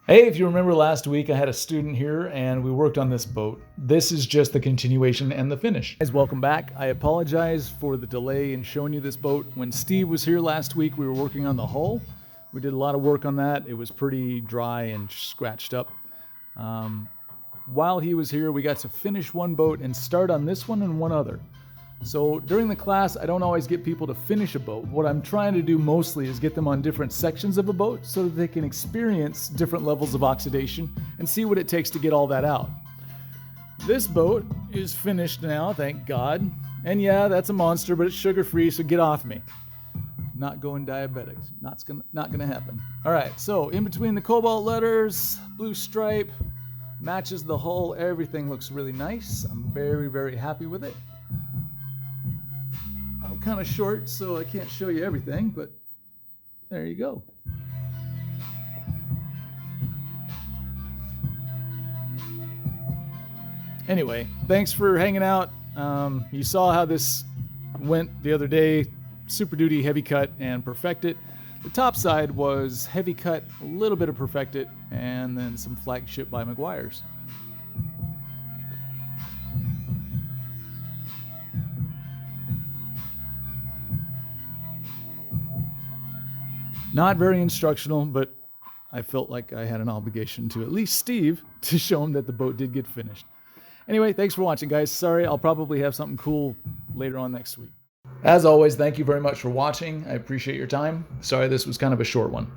Hey, if you remember last week, I had a student here and we worked on this boat. This is just the continuation and the finish. Guys, welcome back. I apologize for the delay in showing you this boat. When Steve was here last week, we were working on the hull. We did a lot of work on that. It was pretty dry and scratched up. While he was here, we got to finish one boat and start on this one and one other. So during the class, I don't always get people to finish a boat. What I'm trying to do mostly is get them on different sections of a boat so that they can experience different levels of oxidation and see what it takes to get all that out. This boat is finished now, thank God. And yeah, that's a monster, but it's sugar-free, so get off me. Not going diabetic. Not gonna happen. All right, so in between the cobalt letters, blue stripe, matches the hull. Everything looks really nice. I'm very, very happy with it. I'm kind of short, so I can't show you everything, but there you go. Anyway, thanks for hanging out. You saw how this went the other day. Super Duty, heavy cut, and perfect it. The top side was heavy cut, a little bit of perfect it, and then some flagship by Meguiar's. Not very instructional, but I felt like I had an obligation to at least Steve to show him that the boat did get finished. Anyway, thanks for watching, guys. Sorry, I'll probably have something cool later on next week. As always, thank you very much for watching. I appreciate your time. Sorry this was kind of a short one.